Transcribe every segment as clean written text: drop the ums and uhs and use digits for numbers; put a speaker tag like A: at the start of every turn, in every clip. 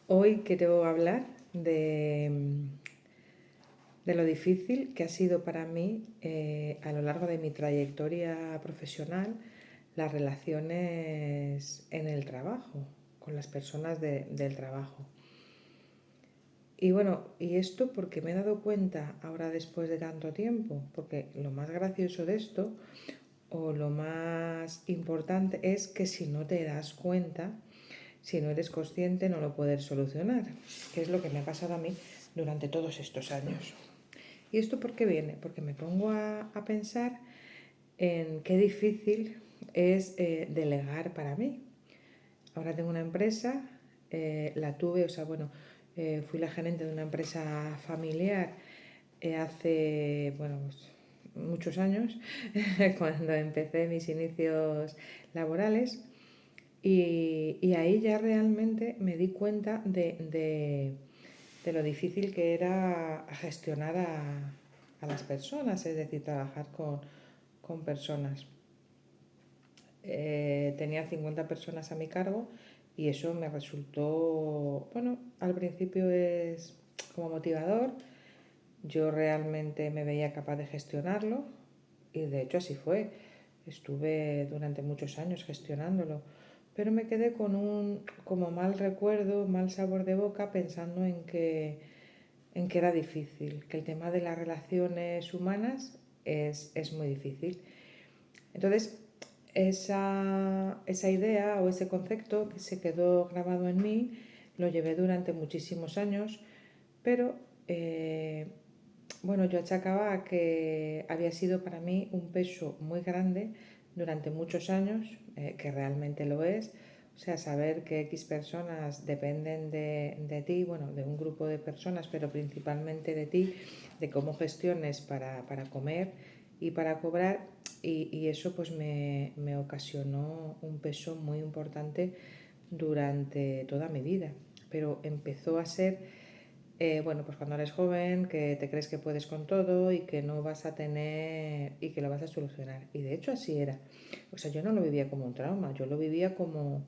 A: Hoy quiero hablar de lo difícil que ha sido para mí a lo largo de mi trayectoria profesional las relaciones en el trabajo, con las personas del trabajo. Y bueno, y esto porque me he dado cuenta ahora después de tanto tiempo, porque lo más gracioso de esto o lo más importante es que si no te das cuenta, si no eres consciente, no lo puedes solucionar, que es lo que me ha pasado a mí durante todos estos años. ¿Y esto por qué viene? Porque me pongo a pensar en qué difícil es delegar para mí. Ahora tengo una empresa, la tuve, o sea, bueno, fui la gerente de una empresa familiar hace, bueno, pues, muchos años, cuando empecé mis inicios laborales. Y ahí ya realmente me di cuenta de lo difícil que era gestionar a las personas, es decir, trabajar con personas. Tenía 50 personas a mi cargo y eso me resultó, bueno, al principio es como motivador. Yo realmente me veía capaz de gestionarlo y de hecho así fue. Estuve durante muchos años gestionándolo, pero me quedé con un como mal recuerdo, mal sabor de boca pensando en que era difícil, que el tema de las relaciones humanas es muy difícil. Entonces, esa idea o ese concepto que se quedó grabado en mí lo llevé durante muchísimos años, pero bueno, yo achacaba a que había sido para mí un peso muy grande durante muchos años, que realmente lo es. O sea, saber que X personas dependen de ti, bueno, de un grupo de personas, pero principalmente de ti, de cómo gestiones para comer y para cobrar. Y eso pues me ocasionó un peso muy importante durante toda mi vida. Pero empezó a ser bueno, pues cuando eres joven, que te crees que puedes con todo y que no vas a tener y que lo vas a solucionar. Y de hecho así era. O sea, yo no lo vivía como un trauma, yo lo vivía como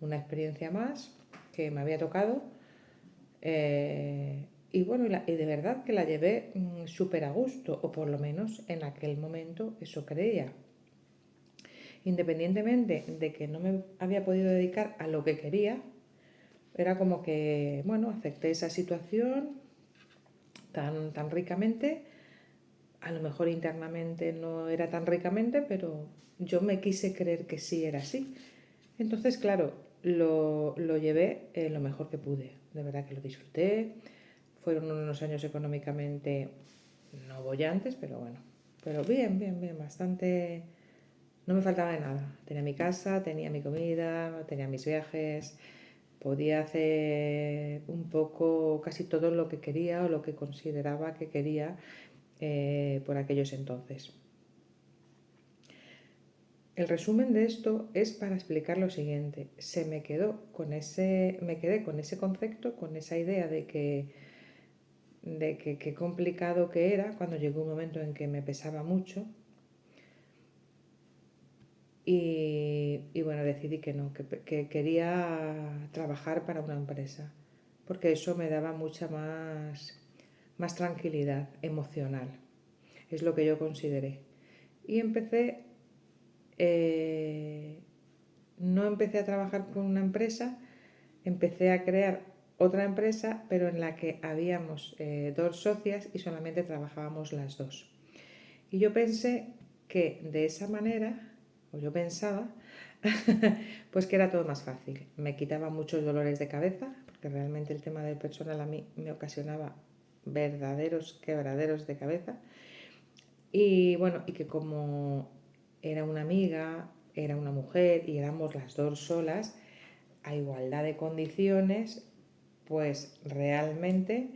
A: una experiencia más que me había tocado. Y bueno, y de verdad que la llevé súper a gusto, o por lo menos en aquel momento eso creía. Independientemente de que no me había podido dedicar a lo que quería, era como que, bueno, acepté esa situación tan ricamente. A lo mejor internamente no era tan ricamente, pero yo me quise creer que sí era así. Entonces, claro, lo llevé lo mejor que pude. De verdad que lo disfruté. Fueron unos años económicamente no bollantes, pero bueno. Pero bien, bastante. No me faltaba de nada. Tenía mi casa, tenía mi comida, tenía mis viajes. Podía hacer un poco casi todo lo que quería o lo que consideraba que quería por aquellos entonces. El resumen de esto es para explicar lo siguiente. Me quedé con ese concepto, con esa idea de que qué complicado que era cuando llegó un momento en que me pesaba mucho y bueno, decidí que no, que quería trabajar para una empresa, porque eso me daba mucha más tranquilidad emocional, es lo que yo consideré. Y eh, no empecé a trabajar con una empresa, empecé a crear otra empresa, pero en la que habíamos dos socias y solamente trabajábamos las dos. Y yo pensé que de esa manera, o yo pensaba, pues que era todo más fácil. Me quitaba muchos dolores de cabeza, porque realmente el tema del personal a mí me ocasionaba verdaderos quebraderos de cabeza. Y bueno, y que como era una amiga, era una mujer y éramos las dos solas, a igualdad de condiciones, pues realmente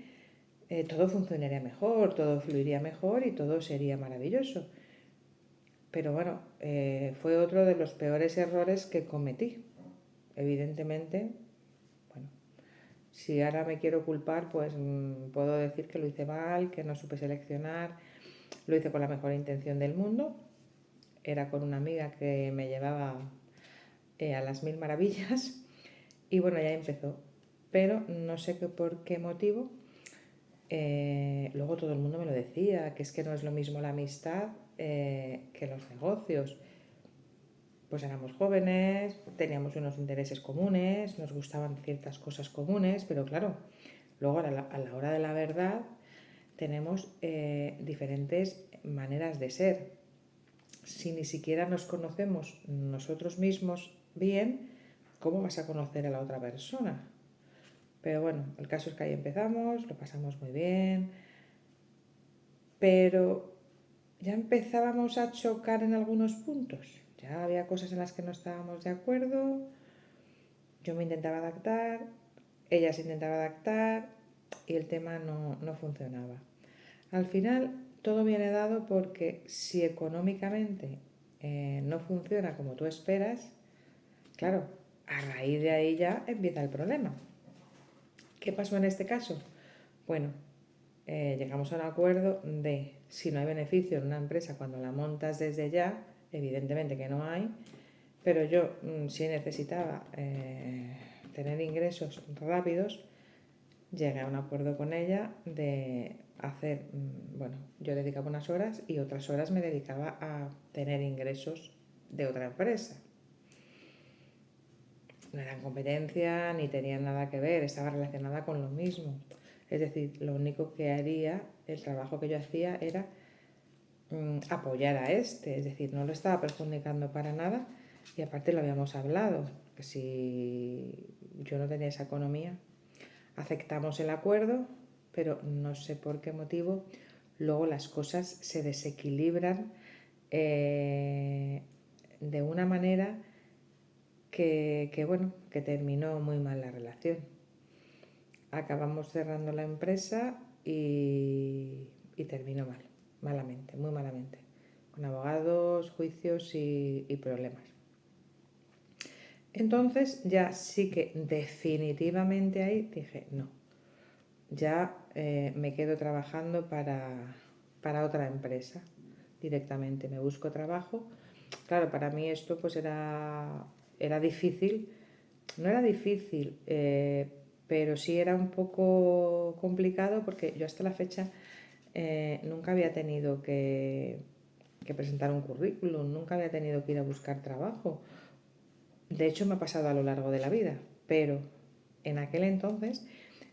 A: todo funcionaría mejor, todo fluiría mejor y todo sería maravilloso. Pero bueno, fue otro de los peores errores que cometí. Evidentemente, bueno, si ahora me quiero culpar, pues puedo decir que lo hice mal, que no supe seleccionar, lo hice con la mejor intención del mundo. Era con una amiga que me llevaba a las mil maravillas y bueno, ya empezó. pero no sé por qué motivo. Luego todo el mundo me lo decía, que es que no es lo mismo la amistad que los negocios. Pues éramos jóvenes, teníamos unos intereses comunes, nos gustaban ciertas cosas comunes, pero claro, luego a la hora de la verdad tenemos diferentes maneras de ser. Si ni siquiera nos conocemos nosotros mismos bien, ¿cómo vas a conocer a la otra persona? Pero bueno, el caso es que ahí empezamos, lo pasamos muy bien, pero ya empezábamos a chocar en algunos puntos. Ya había cosas en las que no estábamos de acuerdo, yo me intentaba adaptar, ella se intentaba adaptar y el tema no funcionaba. Al final todo viene dado porque si económicamente no funciona como tú esperas, claro, a raíz de ahí ya empieza el problema. ¿Qué pasó en este caso? Bueno, llegamos a un acuerdo de si no hay beneficio en una empresa cuando la montas desde ya, evidentemente que no hay, pero yo sí necesitaba tener ingresos rápidos, llegué a un acuerdo con ella de hacer, bueno, yo dedicaba unas horas y otras horas me dedicaba a tener ingresos de otra empresa. No eran competencia ni tenían nada que ver, estaba relacionada con lo mismo. Es decir, lo único que haría, el trabajo que yo hacía era apoyar a este, es decir, no lo estaba perjudicando para nada y aparte lo habíamos hablado, que si yo no tenía esa economía, aceptamos el acuerdo, pero no sé por qué motivo luego las cosas se desequilibran de una manera bueno, que terminó muy mal la relación. Acabamos cerrando la empresa y terminó mal, malamente, muy malamente, con abogados, juicios y problemas. Entonces ya sí que definitivamente ahí dije, no, ya me quedo trabajando para otra empresa directamente, me busco trabajo. Claro, para mí esto pues era difícil, no era difícil, pero sí era un poco complicado porque yo hasta la fecha nunca había tenido que presentar un currículum, nunca había tenido que ir a buscar trabajo. De hecho, me ha pasado a lo largo de la vida, pero en aquel entonces,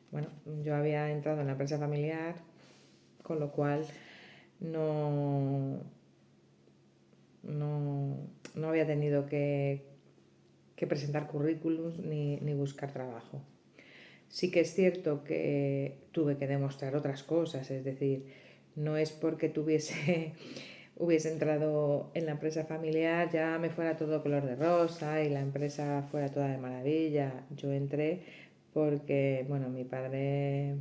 A: bueno, yo había entrado en la empresa familiar, con lo cual no, no había tenido que presentar currículums ni buscar trabajo. Sí que es cierto que tuve que demostrar otras cosas, es decir, no es porque hubiese entrado en la empresa familiar ya me fuera todo color de rosa y la empresa fuera toda de maravilla. Yo entré porque, bueno, mi padre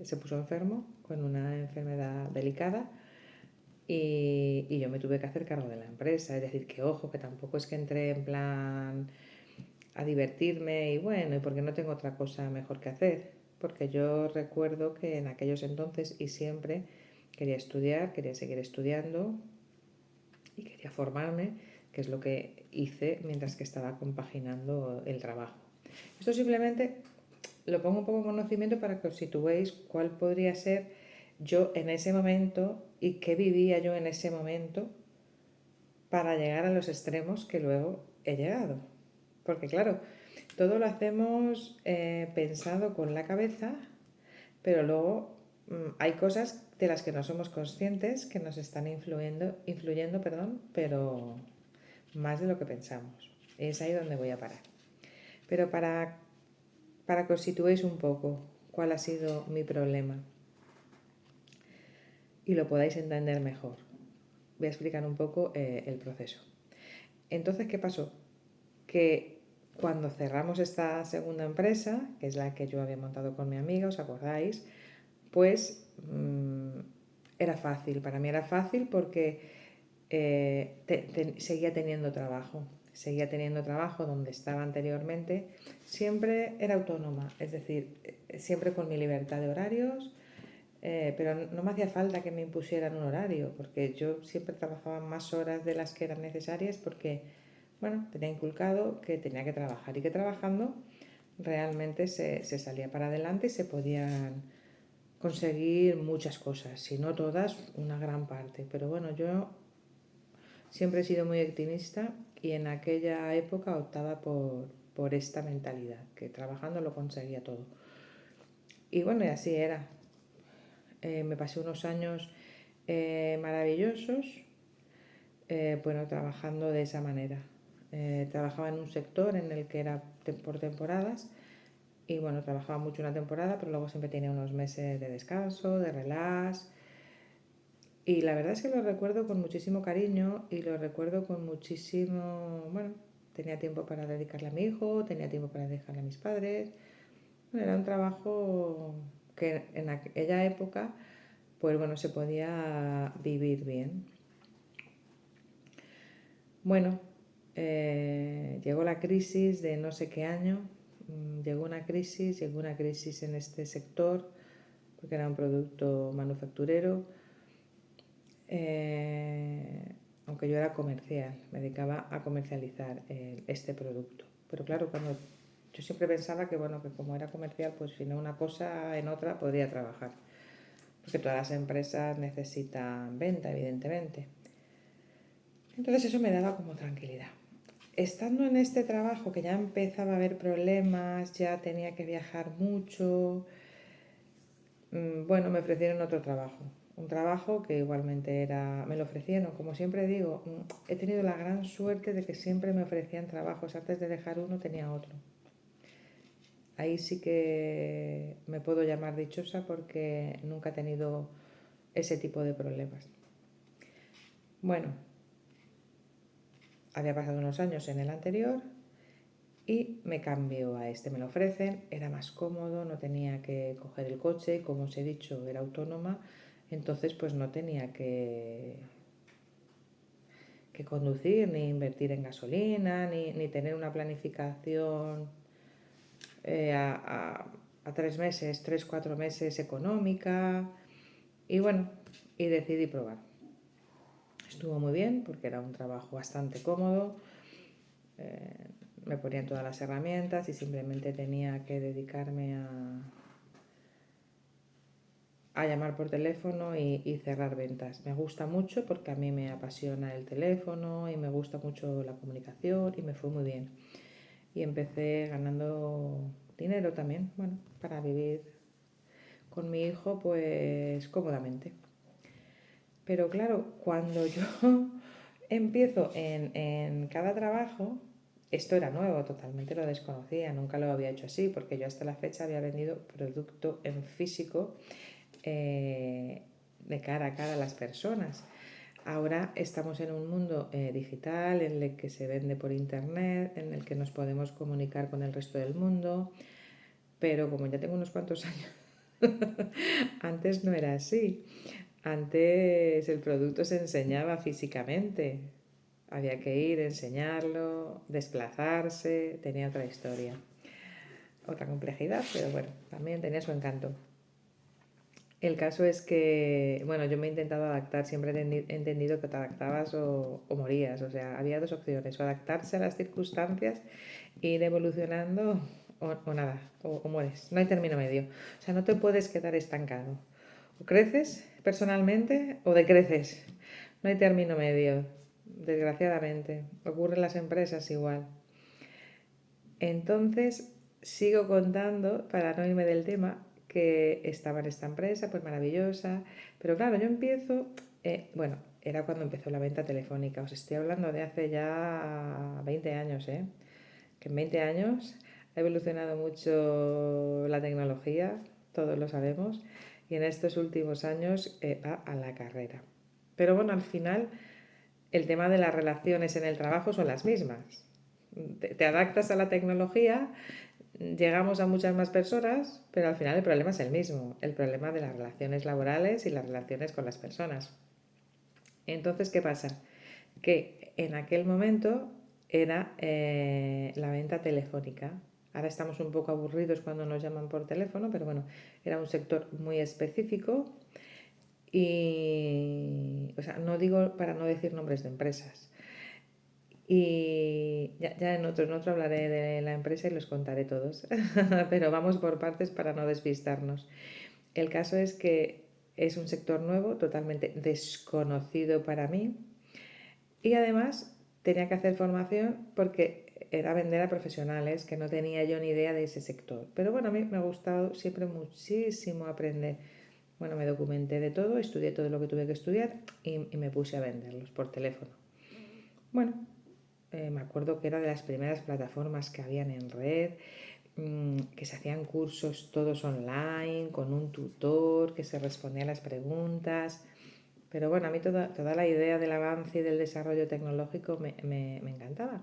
A: se puso enfermo con una enfermedad delicada y yo me tuve que hacer cargo de la empresa. Es decir, que ojo, que tampoco es que entré en plan a divertirme y bueno, y porque no tengo otra cosa mejor que hacer. Porque yo recuerdo que en aquellos entonces y siempre quería estudiar, quería seguir estudiando y quería formarme, que es lo que hice mientras que estaba compaginando el trabajo. Esto simplemente lo pongo un poco en conocimiento para que os situéis cuál podría ser yo en ese momento y qué vivía yo en ese momento para llegar a los extremos que luego he llegado. Porque claro, todo lo hacemos pensado con la cabeza, pero luego hay cosas de las que no somos conscientes que nos están influyendo, pero más de lo que pensamos. Es ahí donde voy a parar. Pero para que os situéis un poco cuál ha sido mi problema y lo podáis entender mejor, voy a explicar un poco el proceso. Entonces, ¿qué pasó? Que cuando cerramos esta segunda empresa, que es la que yo había montado con mi amiga, ¿os acordáis? Pues era fácil, para mí era fácil porque seguía teniendo trabajo donde estaba anteriormente, siempre era autónoma, es decir, siempre con mi libertad de horarios, pero no me hacía falta que me impusieran un horario, porque yo siempre trabajaba más horas de las que eran necesarias porque, bueno, tenía inculcado que tenía que trabajar y que trabajando realmente se salía para adelante y se podían conseguir muchas cosas, si no todas, una gran parte. Pero bueno, yo siempre he sido muy optimista y en aquella época optaba por esta mentalidad, que trabajando lo conseguía todo. Y bueno, y así era. Me pasé unos años maravillosos, bueno, trabajando de esa manera. Trabajaba en un sector en el que era por temporadas y bueno, trabajaba mucho una temporada, pero luego siempre tenía unos meses de descanso, de relax. Y la verdad es que lo recuerdo con muchísimo cariño y lo recuerdo con muchísimo, bueno, tenía tiempo para dedicarle a mi hijo, tenía tiempo para dedicarle a mis padres. Bueno, era un trabajo que en aquella época, pues bueno, se podía vivir bien. Bueno, llegó la crisis de no sé qué año, llegó una crisis en este sector, porque era un producto manufacturero, eh, aunque yo era comercial, me dedicaba a comercializar este producto. Pero claro, cuando yo siempre pensaba que bueno, que como era comercial, pues si no una cosa en otra podría trabajar, porque todas las empresas necesitan venta, evidentemente. Entonces eso me daba como tranquilidad. Estando en este trabajo que ya empezaba a haber problemas, ya tenía que viajar mucho, bueno, me ofrecieron otro trabajo. Un trabajo que igualmente era, me lo ofrecieron, como siempre digo, he tenido la gran suerte de que siempre me ofrecían trabajos. Antes de dejar uno tenía otro. Ahí sí que me puedo llamar dichosa porque nunca he tenido ese tipo de problemas. Bueno, había pasado unos años en el anterior y me cambio a este. Me lo ofrecen, era más cómodo, no tenía que coger el coche, como os he dicho, era autónoma, entonces pues no tenía que conducir, ni invertir en gasolina, ni tener una planificación eh, a, a, a 3 meses, 3, 4 meses económica. Y bueno, y decidí probar. Estuvo muy bien porque era un trabajo bastante cómodo. Eh, Me ponían todas las herramientas y simplemente tenía que dedicarme a llamar por teléfono y cerrar ventas. Me gusta mucho porque a mí me apasiona el teléfono y me gusta mucho la comunicación y me fue muy bien. Y empecé ganando dinero también, bueno, para vivir con mi hijo pues cómodamente. Pero claro, cuando yo empiezo en cada trabajo, esto era nuevo, totalmente lo desconocía, nunca lo había hecho así, porque yo hasta la fecha había vendido producto en físico de cara a cara a las personas. Ahora estamos en un mundo digital en el que se vende por internet, en el que nos podemos comunicar con el resto del mundo, pero como ya tengo unos cuantos años, antes no era así. Antes el producto se enseñaba físicamente. Había que ir, enseñarlo, desplazarse, tenía otra historia, otra complejidad, pero bueno, también tenía su encanto. El caso es que, bueno, yo me he intentado adaptar, siempre he entendido que te adaptabas o morías, o sea, había dos opciones, o adaptarse a las circunstancias e ir evolucionando o nada, o mueres, no hay término medio, o sea, no te puedes quedar estancado, o creces personalmente o decreces, no hay término medio, desgraciadamente, ocurre en las empresas igual. Entonces, sigo contando, para no irme del tema, que estaba en esta empresa, pues maravillosa. Pero claro, yo empiezo, bueno, era cuando empezó la venta telefónica. Os estoy hablando de hace ya 20 años, ¿eh? Que en 20 años ha evolucionado mucho la tecnología, todos lo sabemos, y en estos últimos años va a la carrera. Pero bueno, al final el tema de las relaciones en el trabajo son las mismas. Te adaptas a la tecnología, llegamos a muchas más personas, pero al final el problema es el mismo, el problema de las relaciones laborales y las relaciones con las personas. Entonces, ¿qué pasa? Que en aquel momento era la venta telefónica. Ahora estamos un poco aburridos cuando nos llaman por teléfono, pero bueno, era un sector muy específico y, o sea, no digo para no decir nombres de empresas. Y ya en otro hablaré de la empresa y los contaré todos, pero vamos por partes para no despistarnos. El caso es que es un sector nuevo, totalmente desconocido para mí, y además tenía que hacer formación porque era vender a profesionales, que no tenía yo ni idea de ese sector. Pero bueno, a mí me ha gustado siempre muchísimo aprender. Bueno, me documenté de todo, estudié todo lo que tuve que estudiar y me puse a venderlos por teléfono. Bueno, me acuerdo que era de las primeras plataformas que habían en red, que se hacían cursos todos online, con un tutor que se respondía a las preguntas. Pero bueno, a mí toda la idea del avance y del desarrollo tecnológico me encantaba.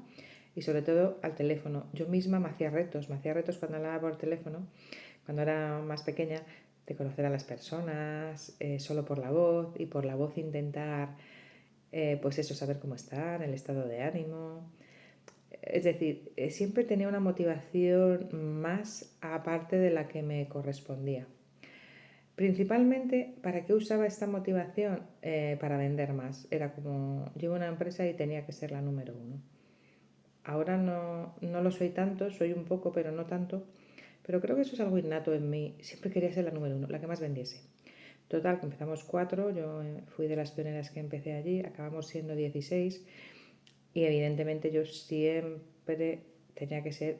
A: Y sobre todo al teléfono. Yo misma me hacía retos cuando hablaba por teléfono, cuando era más pequeña, de conocer a las personas solo por la voz y por la voz intentar, pues eso, saber cómo están, el estado de ánimo. Es decir, siempre tenía una motivación más aparte de la que me correspondía. Principalmente, ¿para qué usaba esta motivación? Para vender más. Era como, llevo una empresa y tenía que ser la número uno. Ahora no lo soy tanto, soy un poco, pero no tanto. Pero creo que eso es algo innato en mí. Siempre quería ser la número uno, la que más vendiese. Total, que empezamos 4, yo fui de las pioneras que empecé allí, acabamos siendo 16 y evidentemente yo siempre tenía que ser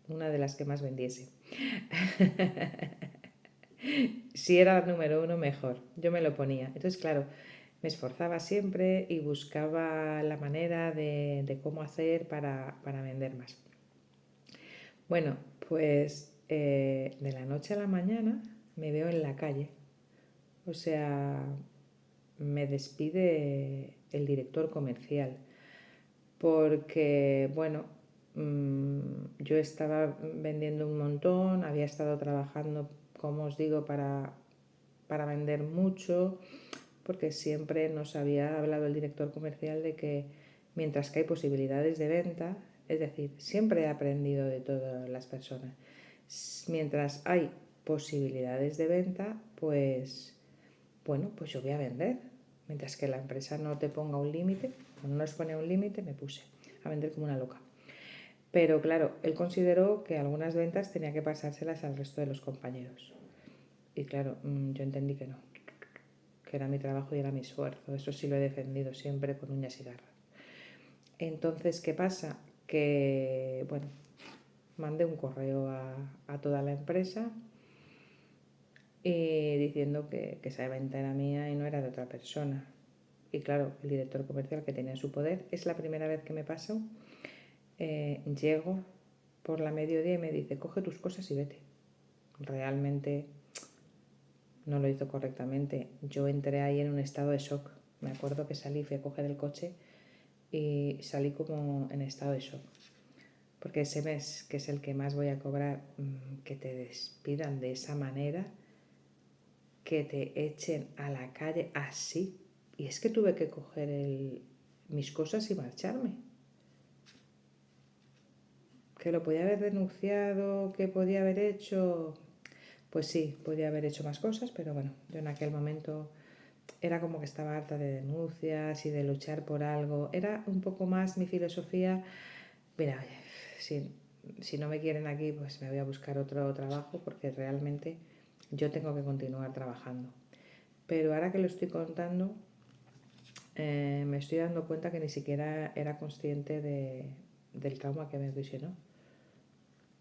A: una de las que más vendiese. Si era la número uno, mejor. Yo me lo ponía. Entonces, claro, me esforzaba siempre y buscaba la manera de cómo hacer para vender más. Bueno, pues de la noche a la mañana me veo en la calle. O sea, me despide el director comercial porque, bueno, yo estaba vendiendo un montón, había estado trabajando, como os digo, para vender mucho, porque siempre nos había hablado el director comercial de que mientras que hay posibilidades de venta, es decir, siempre he aprendido de todas las personas, mientras hay posibilidades de venta, pues bueno, pues yo voy a vender. Mientras que la empresa no te ponga un límite, cuando no nos pone un límite, me puse a vender como una loca. Pero claro, él consideró que algunas ventas tenía que pasárselas al resto de los compañeros. Y claro, yo entendí que no, que era mi trabajo y era mi esfuerzo. Eso sí lo he defendido siempre con uñas y garras. Entonces, ¿qué pasa? Que, bueno, mandé un correo a toda la empresa diciendo que esa venta era mía y no era de otra persona. Y claro, el director comercial que tenía su poder, es la primera vez que me pasó, llego por la mediodía y me dice, coge tus cosas y vete. Realmente no lo hizo correctamente. Yo entré ahí en un estado de shock. Me acuerdo que salí, fui a coger el coche y salí como en estado de shock. Porque ese mes, que es el que más voy a cobrar, que te despidan de esa manera, que te echen a la calle así. Y es que tuve que coger mis cosas y marcharme. Que lo podía haber denunciado, que podía haber hecho, pues sí, podía haber hecho más cosas, pero bueno, yo en aquel momento era como que estaba harta de denuncias y de luchar por algo. Era un poco más mi filosofía, mira, oye, si no me quieren aquí, pues me voy a buscar otro trabajo porque realmente yo tengo que continuar trabajando. Pero ahora que lo estoy contando, me estoy dando cuenta que ni siquiera era consciente del trauma que me ocasionó.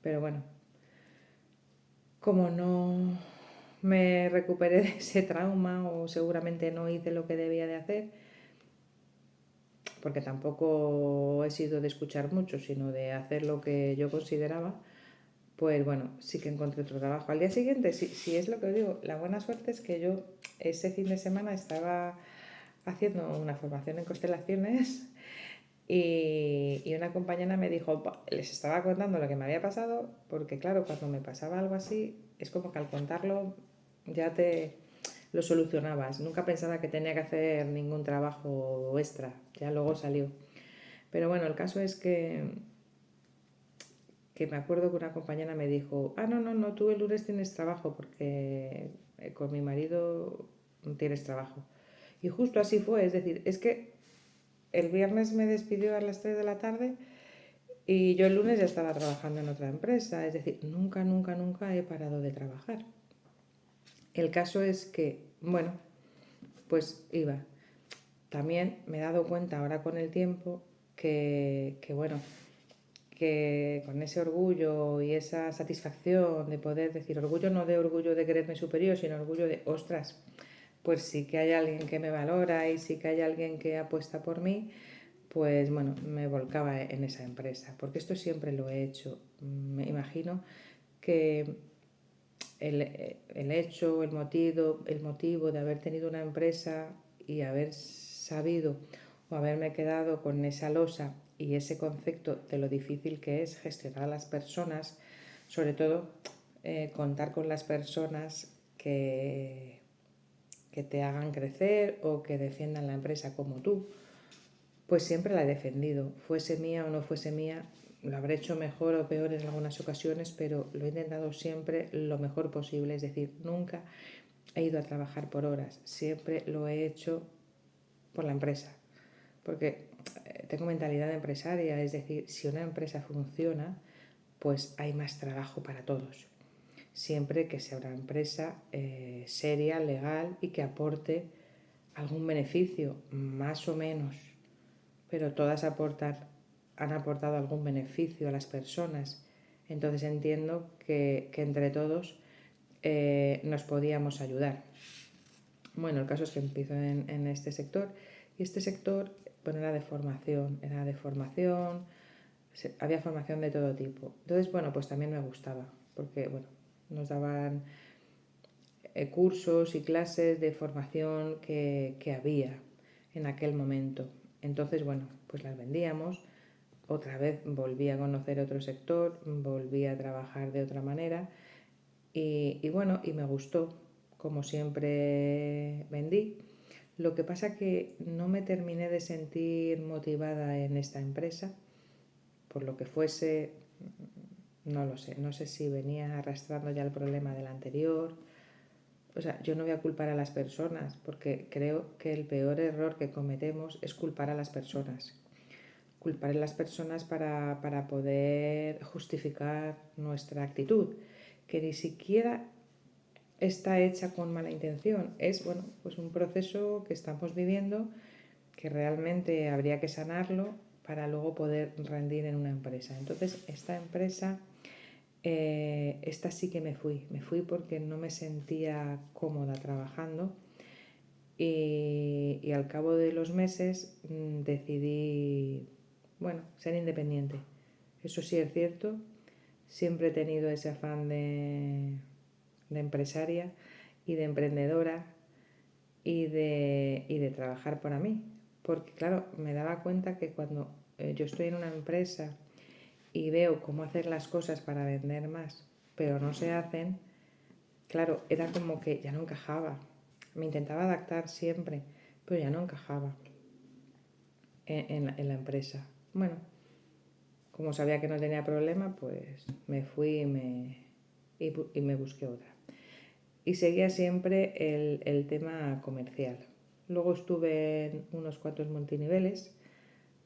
A: Pero bueno, como no me recuperé de ese trauma o seguramente no hice lo que debía de hacer, porque tampoco he sido de escuchar mucho, sino de hacer lo que yo consideraba, pues bueno, sí que encontré otro trabajo. Al día siguiente, si es lo que digo, la buena suerte es que yo ese fin de semana estaba haciendo una formación en constelaciones y una compañera me dijo, les estaba contando lo que me había pasado, porque claro, cuando me pasaba algo así, es como que al contarlo ya te lo solucionabas. Nunca pensaba que tenía que hacer ningún trabajo extra, ya luego salió. Pero bueno, el caso es que me acuerdo que una compañera me dijo, no, tú el lunes tienes trabajo porque con mi marido tienes trabajo. Y justo así fue, es decir, es que el viernes me despidió a las 3 de la tarde y yo el lunes ya estaba trabajando en otra empresa. Es decir, nunca, nunca, nunca he parado de trabajar. El caso es que, bueno, pues iba. También me he dado cuenta ahora con el tiempo bueno, que con ese orgullo y esa satisfacción de poder decir, orgullo no de orgullo de creerme superior, sino orgullo de, ostras, pues sí que hay alguien que me valora y sí que hay alguien que apuesta por mí, pues bueno, me volcaba en esa empresa, porque esto siempre lo he hecho. Me imagino que el hecho, el motivo de haber tenido una empresa y haber sabido o haberme quedado con esa losa y ese concepto de lo difícil que es gestionar a las personas, sobre todo contar con las personas que te hagan crecer o que defiendan la empresa como tú, pues siempre la he defendido. Fuese mía o no fuese mía, lo habré hecho mejor o peor en algunas ocasiones, pero lo he intentado siempre lo mejor posible. Es decir, nunca he ido a trabajar por horas, siempre lo he hecho por la empresa. Porque tengo mentalidad de empresaria, es decir, si una empresa funciona, pues hay más trabajo para todos. Siempre que sea una empresa seria, legal y que aporte algún beneficio, más o menos, pero todas han aportado algún beneficio a las personas. Entonces entiendo que entre todos nos podíamos ayudar. Bueno, el caso es que empiezo en este sector y este sector, bueno, era de formación, había formación de todo tipo. Entonces, bueno, pues también me gustaba, porque, bueno, nos daban cursos y clases de formación que había en aquel momento. Entonces, bueno, pues las vendíamos. Otra vez volví a conocer otro sector, volví a trabajar de otra manera y bueno, y me gustó. Como siempre vendí. Lo que pasa que no me terminé de sentir motivada en esta empresa, por lo que fuese, no lo sé, no sé si venía arrastrando ya el problema del anterior. O sea, yo no voy a culpar a las personas, porque creo que el peor error que cometemos es culpar a las personas. Culpar a las personas para poder justificar nuestra actitud, que ni siquiera está hecha con mala intención. Es, bueno, pues un proceso que estamos viviendo que realmente habría que sanarlo para luego poder rendir en una empresa. Entonces, esta empresa, esta sí que me fui porque no me sentía cómoda trabajando y al cabo de los meses decidí, bueno, ser independiente. Eso sí es cierto, siempre he tenido ese afán de empresaria y de emprendedora y de trabajar para mí. Porque claro, me daba cuenta que cuando yo estoy en una empresa y veo cómo hacer las cosas para vender más, pero no se hacen, claro, era como que ya no encajaba. Me intentaba adaptar siempre, pero ya no encajaba en la empresa. Bueno, como sabía que no tenía problema, pues me fui y me busqué otra. Y seguía siempre el tema comercial. Luego estuve en unos cuantos multiniveles,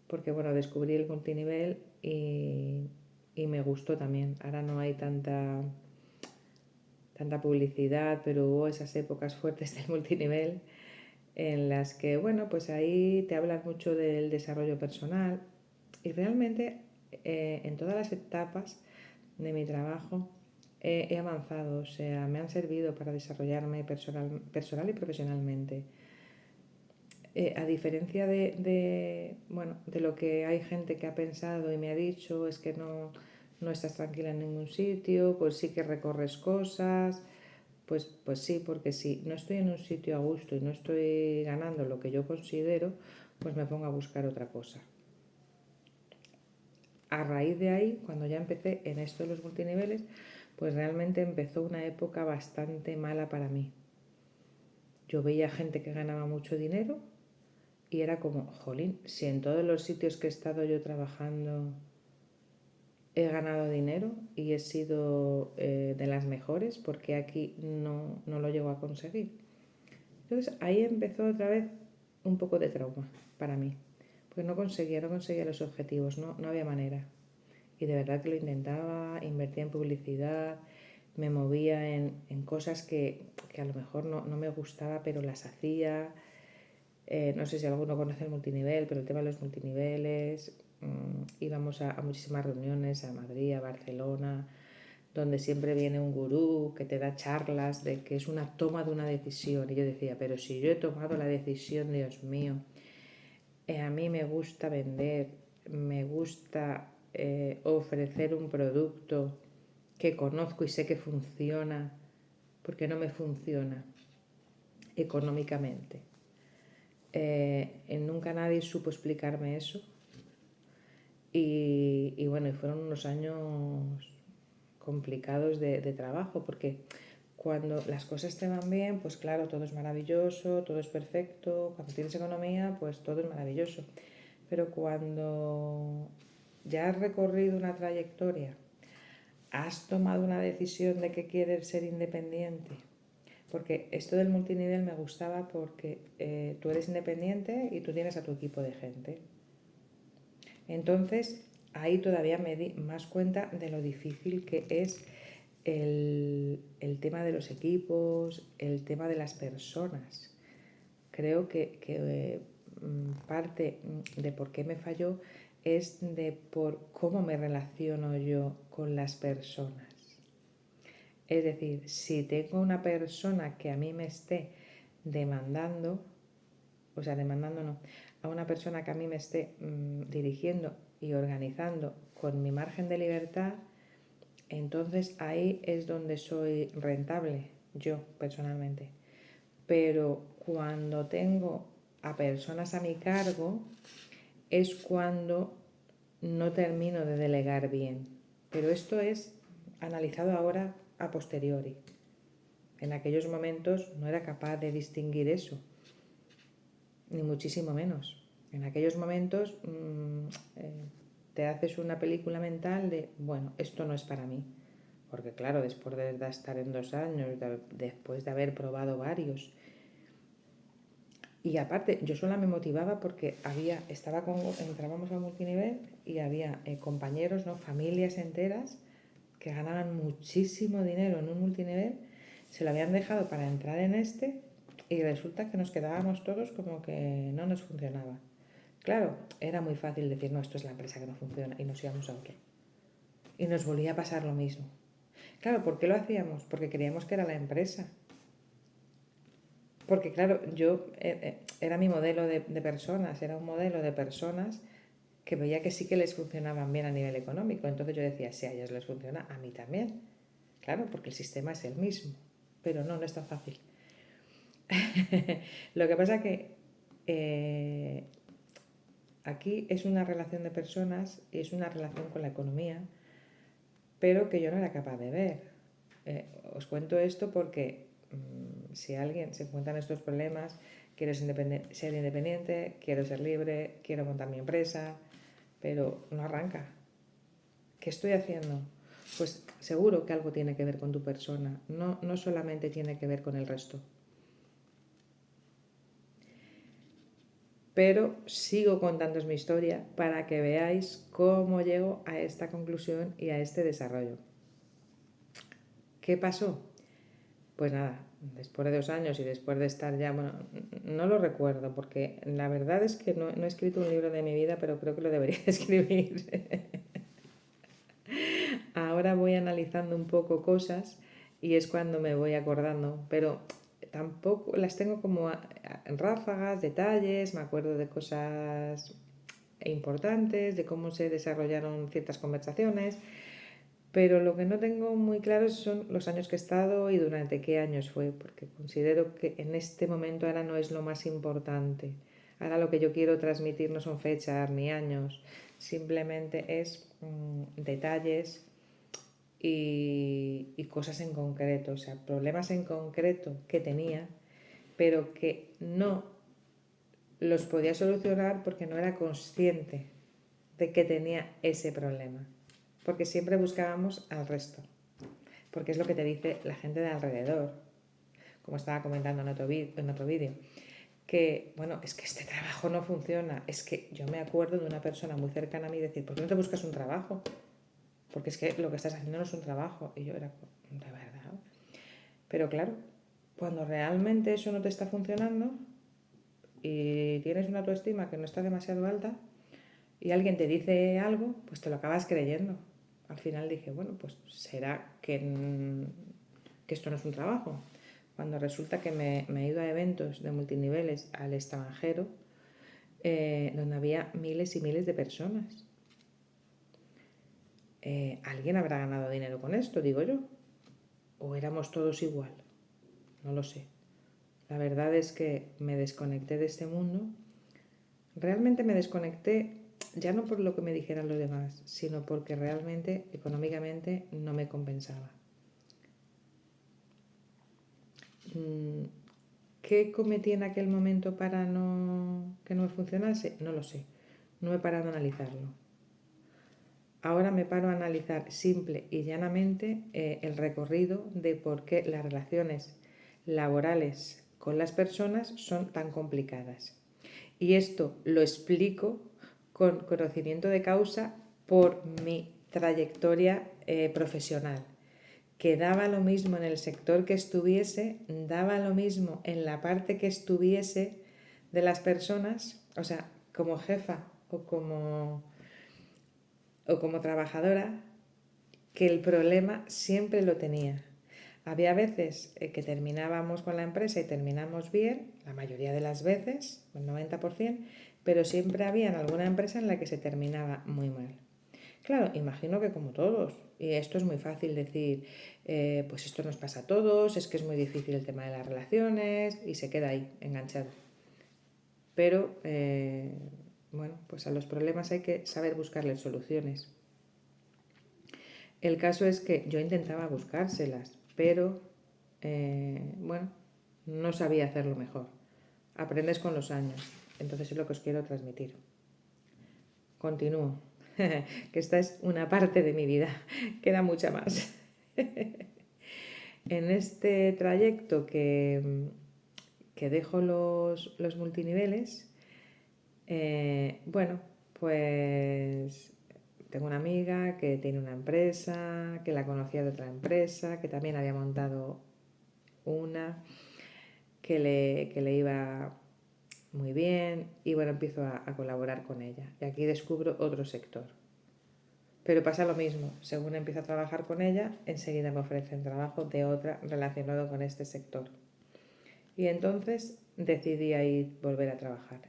A: porque bueno, descubrí el multinivel y me gustó también. Ahora no hay tanta publicidad, pero hubo esas épocas fuertes del multinivel en las que, bueno, pues ahí te hablan mucho del desarrollo personal y realmente en todas las etapas de mi trabajo he avanzado, o sea, me han servido para desarrollarme personal y profesionalmente. A diferencia bueno, de lo que hay gente que ha pensado y me ha dicho, es que no estás tranquila en ningún sitio, pues sí que recorres cosas, pues sí, porque si no estoy en un sitio a gusto y no estoy ganando lo que yo considero, pues me pongo a buscar otra cosa. A raíz de ahí, cuando ya empecé en esto de los multiniveles, pues realmente empezó una época bastante mala para mí. Yo veía gente que ganaba mucho dinero y era como, jolín, si en todos los sitios que he estado yo trabajando he ganado dinero y he sido de las mejores, porque aquí no lo llego a conseguir. Entonces ahí empezó otra vez un poco de trauma para mí, pues no conseguía los objetivos, no había manera. Y de verdad que lo intentaba, invertía en publicidad, me movía en cosas que a lo mejor no me gustaba, pero las hacía. No sé si alguno conoce el multinivel, pero el tema de los multiniveles, íbamos a muchísimas reuniones, a Madrid, a Barcelona, donde siempre viene un gurú que te da charlas de que es una toma de una decisión. Y yo decía, pero si yo he tomado la decisión, Dios mío, a mí me gusta vender, me gusta ofrecer un producto que conozco y sé que funciona, porque no me funciona económicamente. Nunca nadie supo explicarme eso y bueno, fueron unos años complicados de trabajo, porque cuando las cosas te van bien, pues claro, todo es maravilloso, todo es perfecto. Cuando tienes economía, pues todo es maravilloso. Pero cuando ya has recorrido una trayectoria, has tomado una decisión de que quieres ser independiente, porque esto del multinivel me gustaba porque tú eres independiente y tú tienes a tu equipo de gente. Entonces, ahí todavía me di más cuenta de lo difícil que es el tema de los equipos, el tema de las personas. Creo que parte de por qué me falló es de por cómo me relaciono yo con las personas. Es decir, si tengo una persona que a mí me esté demandando, o sea, demandando no, a una persona que a mí me esté dirigiendo y organizando con mi margen de libertad, entonces ahí es donde soy rentable, yo personalmente. Pero cuando tengo a personas a mi cargo es cuando no termino de delegar bien. Pero esto es analizado ahora a posteriori. En aquellos momentos no era capaz de distinguir eso, ni muchísimo menos. En aquellos momentos te haces una película mental de, bueno, esto no es para mí. Porque claro, después de estar en 2 años, después de haber probado varios. Y aparte, yo sola me motivaba porque entrábamos a multinivel y había compañeros, ¿no? Familias enteras que ganaban muchísimo dinero en un multinivel, se lo habían dejado para entrar en este y resulta que nos quedábamos todos como que no nos funcionaba. Claro, era muy fácil decir, no, esto es la empresa que no funciona y nos íbamos a otro. Y nos volvía a pasar lo mismo. Claro, ¿por qué lo hacíamos? Porque creíamos que era la empresa. Porque claro, yo era mi modelo de personas, era un modelo de personas que veía que sí que les funcionaban bien a nivel económico. Entonces yo decía, si a ellos les funciona, a mí también. Claro, porque el sistema es el mismo. Pero no es tan fácil. Lo que pasa que aquí es una relación de personas y es una relación con la economía, pero que yo no era capaz de ver. Os cuento esto porque si alguien se encuentra en estos problemas, quiero ser independiente, quiero ser libre, quiero montar mi empresa, pero no arranca. ¿Qué estoy haciendo? Pues seguro que algo tiene que ver con tu persona, no solamente tiene que ver con el resto. Pero sigo contándoos mi historia para que veáis cómo llego a esta conclusión y a este desarrollo. ¿Qué pasó? Pues nada, después de 2 años y después de estar ya, bueno, no lo recuerdo porque la verdad es que no he escrito un libro de mi vida, pero creo que lo debería escribir. Ahora voy analizando un poco cosas y es cuando me voy acordando, pero tampoco las tengo como en ráfagas, detalles, me acuerdo de cosas importantes, de cómo se desarrollaron ciertas conversaciones, pero lo que no tengo muy claro son los años que he estado y durante qué años fue, porque considero que en este momento ahora no es lo más importante. Ahora lo que yo quiero transmitir no son fechas ni años, simplemente es detalles y cosas en concreto, o sea, problemas en concreto que tenía, pero que no los podía solucionar porque no era consciente de que tenía ese problema. Porque siempre buscábamos al resto. Porque es lo que te dice la gente de alrededor. Como estaba comentando en otro vídeo. que, bueno, es que este trabajo no funciona. Es que yo me acuerdo de una persona muy cercana a mí decir, ¿por qué no te buscas un trabajo? Porque es que lo que estás haciendo no es un trabajo. Y yo era, de verdad. Pero claro, cuando realmente eso no te está funcionando y tienes una autoestima que no está demasiado alta y alguien te dice algo, pues te lo acabas creyendo. Al final dije, bueno, pues será que esto no es un trabajo. Cuando resulta que me he ido a eventos de multiniveles al extranjero, donde había miles y miles de personas. ¿Alguien habrá ganado dinero con esto, digo yo? ¿O éramos todos igual? No lo sé. La verdad es que me desconecté de este mundo. Realmente me desconecté ya no por lo que me dijeran los demás, sino porque realmente económicamente no me compensaba. ¿Qué cometí en aquel momento para que no me funcionase? No lo sé. No he parado a analizarlo. Ahora me paro a analizar simple y llanamente el recorrido de por qué las relaciones laborales con las personas son tan complicadas. Y esto lo explico con conocimiento de causa por mi trayectoria profesional, que daba lo mismo en el sector que estuviese, daba lo mismo en la parte que estuviese de las personas, o sea, como jefa o como trabajadora, que el problema siempre lo tenía. Había veces que terminábamos con la empresa y terminamos bien, la mayoría de las veces, el 90%, pero siempre había en alguna empresa en la que se terminaba muy mal. Claro, imagino que como todos, y esto es muy fácil decir, pues esto nos pasa a todos, es que es muy difícil el tema de las relaciones y se queda ahí, enganchado. Pero, bueno, pues a los problemas hay que saber buscarles soluciones. El caso es que yo intentaba buscárselas, pero bueno, no sabía hacerlo mejor. Aprendes con los años, entonces es lo que os quiero transmitir. Continúo, que esta es una parte de mi vida, queda mucha más. En este trayecto que dejo los multiniveles, bueno, pues tengo una amiga que tiene una empresa, que la conocía de otra empresa, que también había montado una, que le iba muy bien y bueno, empiezo a colaborar con ella. Y aquí descubro otro sector. Pero pasa lo mismo, según empiezo a trabajar con ella, enseguida me ofrecen trabajo de otra relacionado con este sector. Y entonces decidí ahí volver a trabajar.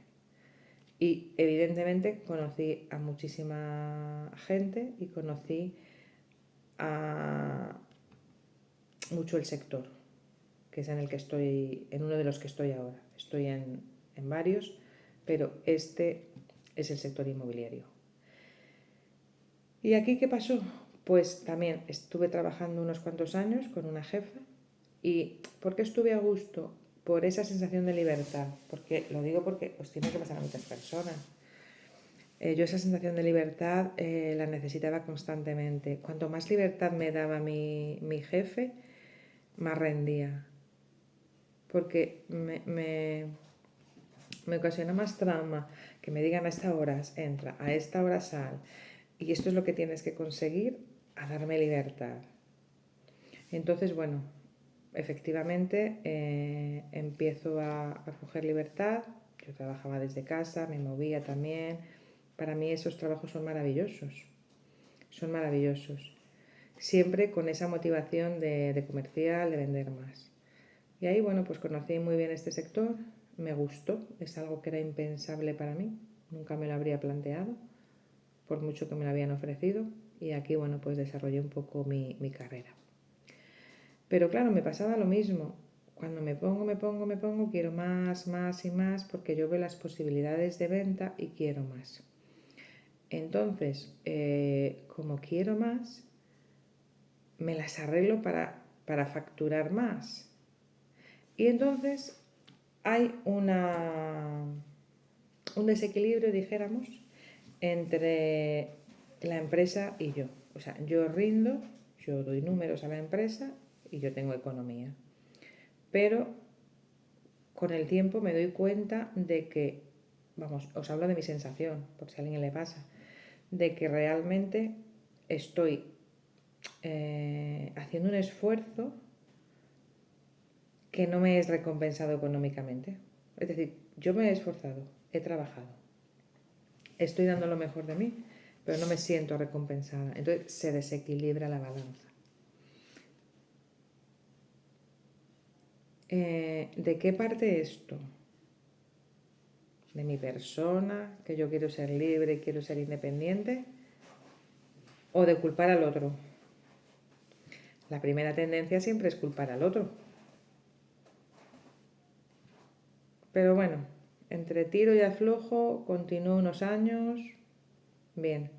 A: Y evidentemente conocí a muchísima gente y conocí a mucho el sector, que es en el que estoy, en uno de los que estoy ahora. Estoy en varios, pero este es el sector inmobiliario. ¿Y aquí qué pasó? Pues también estuve trabajando unos cuantos años con una jefa. ¿Y por qué estuve a gusto? Por esa sensación de libertad. Porque lo digo porque os tiene que pasar a muchas personas. Yo esa sensación de libertad la necesitaba constantemente. Cuanto más libertad me daba mi jefe, más rendía. Porque me ocasiona más trauma que me digan a esta hora entra, a esta hora sal. Y esto es lo que tienes que conseguir, a darme libertad. Entonces, bueno, efectivamente empiezo a coger libertad. Yo trabajaba desde casa, me movía también. Para mí esos trabajos son maravillosos. Son maravillosos. Siempre con esa motivación de comercial, de vender más. Y ahí, bueno, pues conocí muy bien este sector. Me gustó. Es algo que era impensable para mí. Nunca me lo habría planteado, por mucho que me lo habían ofrecido. Y aquí, bueno, pues desarrollé un poco mi carrera. Pero claro, me pasaba lo mismo. Cuando me pongo, quiero más, más y más, porque yo veo las posibilidades de venta y quiero más. Entonces, como quiero más, me las arreglo para facturar más. Y entonces hay un desequilibrio, dijéramos, entre la empresa y yo. O sea, yo rindo, yo doy números a la empresa y yo tengo economía. Pero con el tiempo me doy cuenta de que, vamos, os hablo de mi sensación, por si a alguien le pasa, de que realmente estoy haciendo un esfuerzo que no me es recompensado económicamente. Es decir, yo me he esforzado, he trabajado, estoy dando lo mejor de mí, pero no me siento recompensada. Entonces se desequilibra la balanza. ¿De qué parte esto? ¿De mi persona, que yo quiero ser libre, quiero ser independiente? ¿O de culpar al otro? La primera tendencia siempre es culpar al otro. Pero bueno, entre tiro y aflojo, continúo unos años. Bien.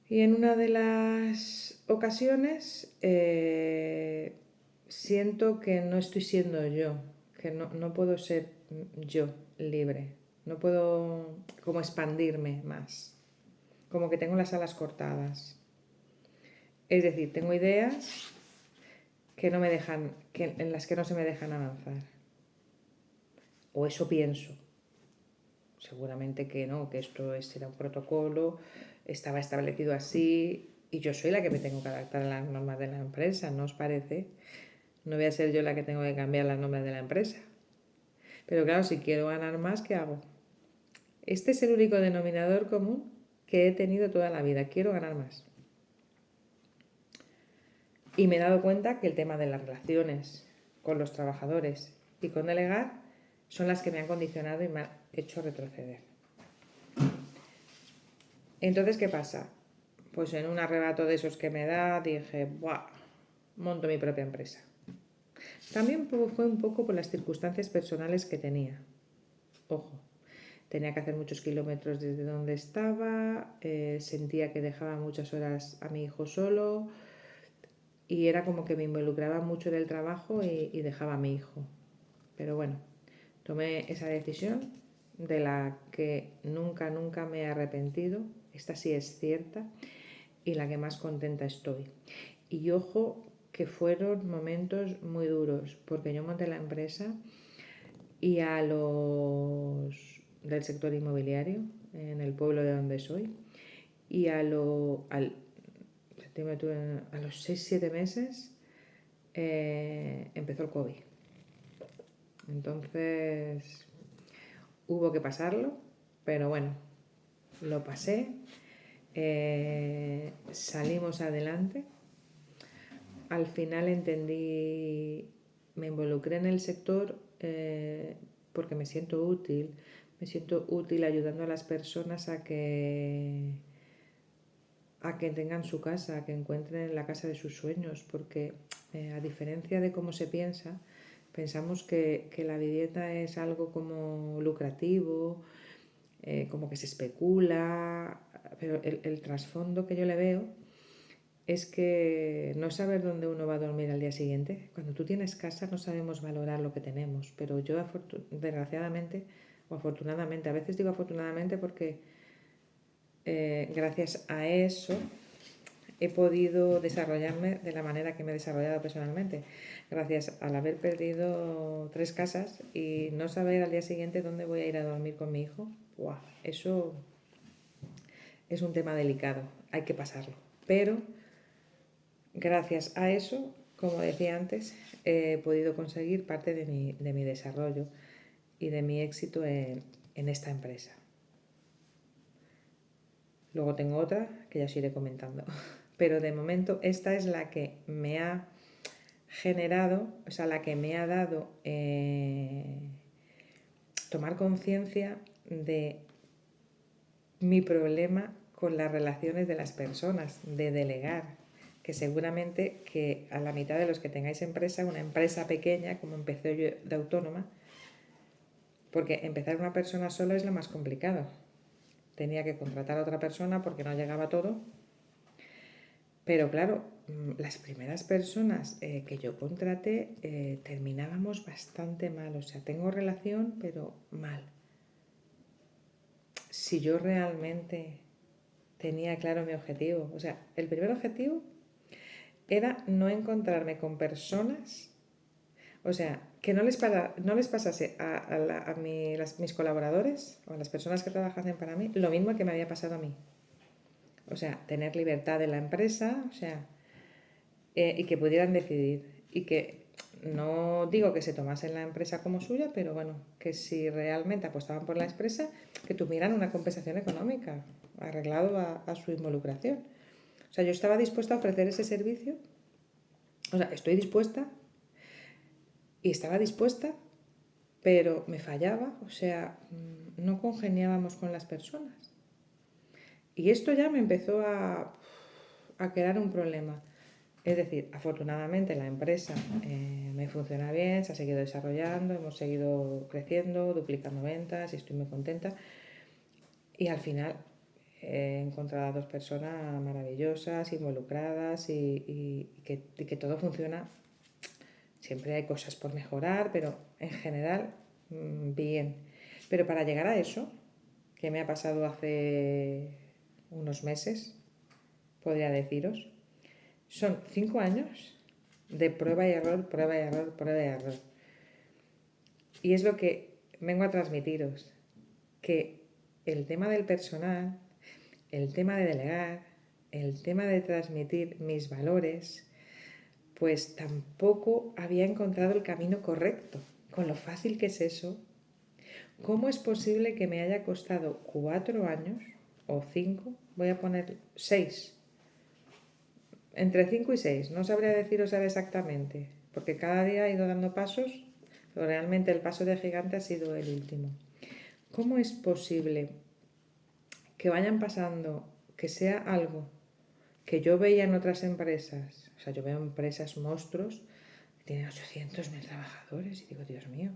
A: Y en una de las ocasiones siento que no estoy siendo yo, que no puedo ser yo libre, no puedo como expandirme más, como que tengo las alas cortadas. Es decir, tengo ideas que no me dejan, en las que no se me dejan avanzar. O eso pienso. Seguramente que no, que esto era un protocolo, estaba establecido así y yo soy la que me tengo que adaptar a las normas de la empresa, ¿no os parece? No voy a ser yo la que tengo que cambiar las normas de la empresa. Pero claro, si quiero ganar más, ¿qué hago? Este es el único denominador común que he tenido toda la vida. Quiero ganar más. Y me he dado cuenta que el tema de las relaciones con los trabajadores y con delegar son las que me han condicionado y me han hecho retroceder. Entonces, ¿qué pasa? Pues en un arrebato de esos que me da, dije, ¡buah! Monto mi propia empresa. También fue un poco por las circunstancias personales que tenía. Ojo, tenía que hacer muchos kilómetros desde donde estaba, sentía que dejaba muchas horas a mi hijo solo y era como que me involucraba mucho en el trabajo y dejaba a mi hijo. Pero bueno, tomé esa decisión de la que nunca me he arrepentido. Esta sí es cierta y la que más contenta estoy. Y ojo que fueron momentos muy duros porque yo monté la empresa y a los del sector inmobiliario en el pueblo de donde soy y a los 6-7 meses empezó el COVID. Entonces hubo que pasarlo, pero bueno, lo pasé, salimos adelante. Al final entendí, me involucré en el sector porque me siento útil ayudando a las personas a que tengan su casa, a que encuentren la casa de sus sueños, porque a diferencia de cómo se piensa, pensamos que la vivienda es algo como lucrativo, como que se especula, pero el trasfondo que yo le veo es que no saber dónde uno va a dormir al día siguiente. Cuando tú tienes casa no sabemos valorar lo que tenemos, pero yo desgraciadamente o afortunadamente, a veces digo afortunadamente porque gracias a eso he podido desarrollarme de la manera que me he desarrollado personalmente, gracias al haber perdido 3 casas y no saber al día siguiente dónde voy a ir a dormir con mi hijo. ¡Wow! Eso es un tema delicado, hay que pasarlo. Pero gracias a eso, como decía antes, he podido conseguir parte de mi desarrollo y de mi éxito en esta empresa. Luego tengo otra que ya os iré comentando. Pero de momento esta es la que me ha generado, o sea, la que me ha dado tomar conciencia de mi problema con las relaciones de las personas, de delegar, que seguramente que a la mitad de los que tengáis empresa, una empresa pequeña, como empecé yo de autónoma, porque empezar una persona sola es lo más complicado. Tenía que contratar a otra persona porque no llegaba todo. Pero claro, las primeras personas que yo contraté terminábamos bastante mal. O sea, tengo relación, pero mal. Si yo realmente tenía claro mi objetivo. O sea, el primer objetivo era no encontrarme con personas O sea, que no les pasase mis colaboradores o a las personas que trabajan para mí lo mismo que me había pasado a mí. O sea, tener libertad de la empresa, o sea, y que pudieran decidir. Y que no digo que se tomasen la empresa como suya, pero bueno, que si realmente apostaban por la empresa, que tuvieran una compensación económica arreglado a su involucración. O sea, yo estaba dispuesta a ofrecer ese servicio, o sea, estoy dispuesta y estaba dispuesta, pero me fallaba, o sea, no congeniábamos con las personas. Y esto ya me empezó a crear un problema. Es decir, afortunadamente la empresa me funciona bien, se ha seguido desarrollando, hemos seguido creciendo, duplicando ventas y estoy muy contenta. Y al final he encontrado a dos personas maravillosas, involucradas y que todo funciona. Siempre hay cosas por mejorar, pero en general bien. Pero para llegar a eso, que me ha pasado hace unos meses, podría deciros, son 5 años de prueba y error, prueba y error, prueba y error. Y es lo que vengo a transmitiros, que el tema del personal, el tema de delegar, el tema de transmitir mis valores, pues tampoco había encontrado el camino correcto. Con lo fácil que es eso, ¿cómo es posible que me haya costado 4 años o 5? Voy a poner 6. Entre 5 y 6, no sabría deciros exactamente, porque cada día he ido dando pasos, pero realmente el paso de gigante ha sido el último. ¿Cómo es posible que vayan pasando, que sea algo que yo veía en otras empresas? O sea, yo veo empresas monstruos que tienen 800.000 trabajadores y digo, Dios mío,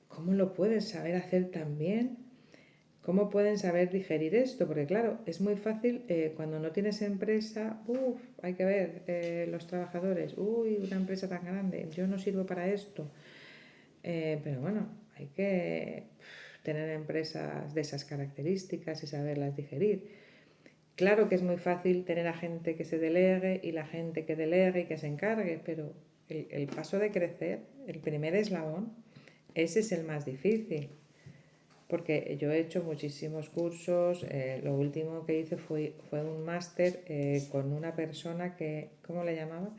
A: ¿cómo lo pueden saber hacer tan bien? ¿Cómo pueden saber digerir esto? Porque claro, es muy fácil cuando no tienes empresa, hay que ver los trabajadores, una empresa tan grande, yo no sirvo para esto. Pero bueno, hay que tener empresas de esas características y saberlas digerir. Claro que es muy fácil tener a gente que se delegue y la gente que delegue y que se encargue, pero el paso de crecer, el primer eslabón, ese es el más difícil. Porque yo he hecho muchísimos cursos, lo último que hice fue un máster con una persona que, ¿cómo le llamaba?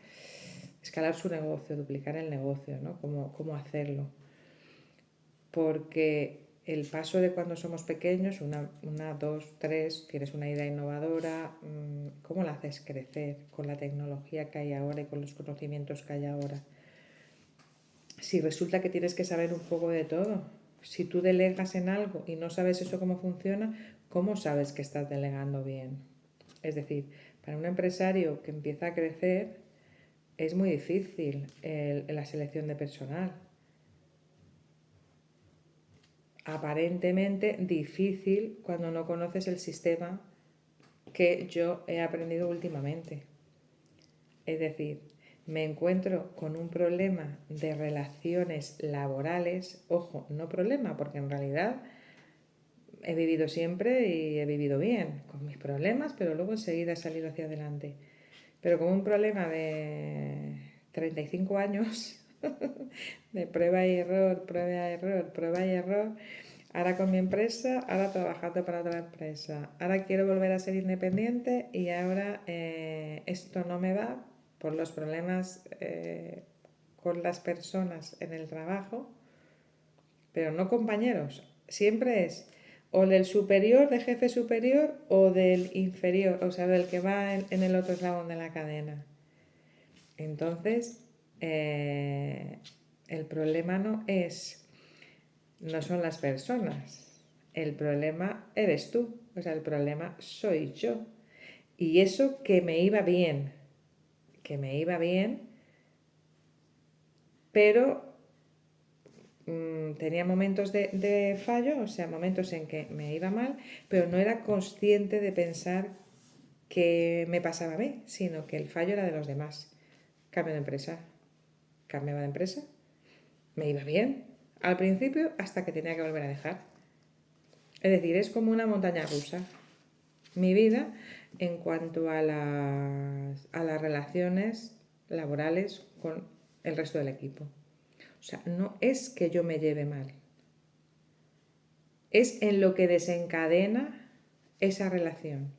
A: Escalar su negocio, duplicar el negocio, ¿no? Cómo hacerlo. Porque el paso de cuando somos pequeños, una, dos, tres, tienes una idea innovadora, ¿cómo la haces crecer con la tecnología que hay ahora y con los conocimientos que hay ahora? Si resulta que tienes que saber un poco de todo, si tú delegas en algo y no sabes eso cómo funciona, ¿cómo sabes que estás delegando bien? Es decir, para un empresario que empieza a crecer es muy difícil la selección de personal. Aparentemente difícil cuando no conoces el sistema que yo he aprendido últimamente. Es decir, me encuentro con un problema de relaciones laborales, ojo, no problema, porque en realidad he vivido siempre y he vivido bien, con mis problemas, pero luego enseguida he salido hacia adelante. Pero con un problema de 35 años, de prueba y error, prueba y error, prueba y error, ahora con mi empresa, ahora trabajando para otra empresa, ahora quiero volver a ser independiente y ahora esto no me va por los problemas con las personas en el trabajo, pero no compañeros, siempre es o del superior, de jefe superior, o del inferior, o sea, del que va en el otro eslabón de la cadena. Entonces, el problema no son las personas, el problema eres tú, o sea, el problema soy yo. Y eso que me iba bien, pero tenía momentos de fallo, o sea, momentos en que me iba mal, pero no era consciente de pensar que me pasaba a mí, sino que el fallo era de los demás. Cambio de empresa, cambiaba de empresa, me iba bien al principio hasta que tenía que volver a dejar. Es decir, es como una montaña rusa. Mi vida en cuanto a las relaciones laborales con el resto del equipo. O sea, no es que yo me lleve mal, es en lo que desencadena esa relación.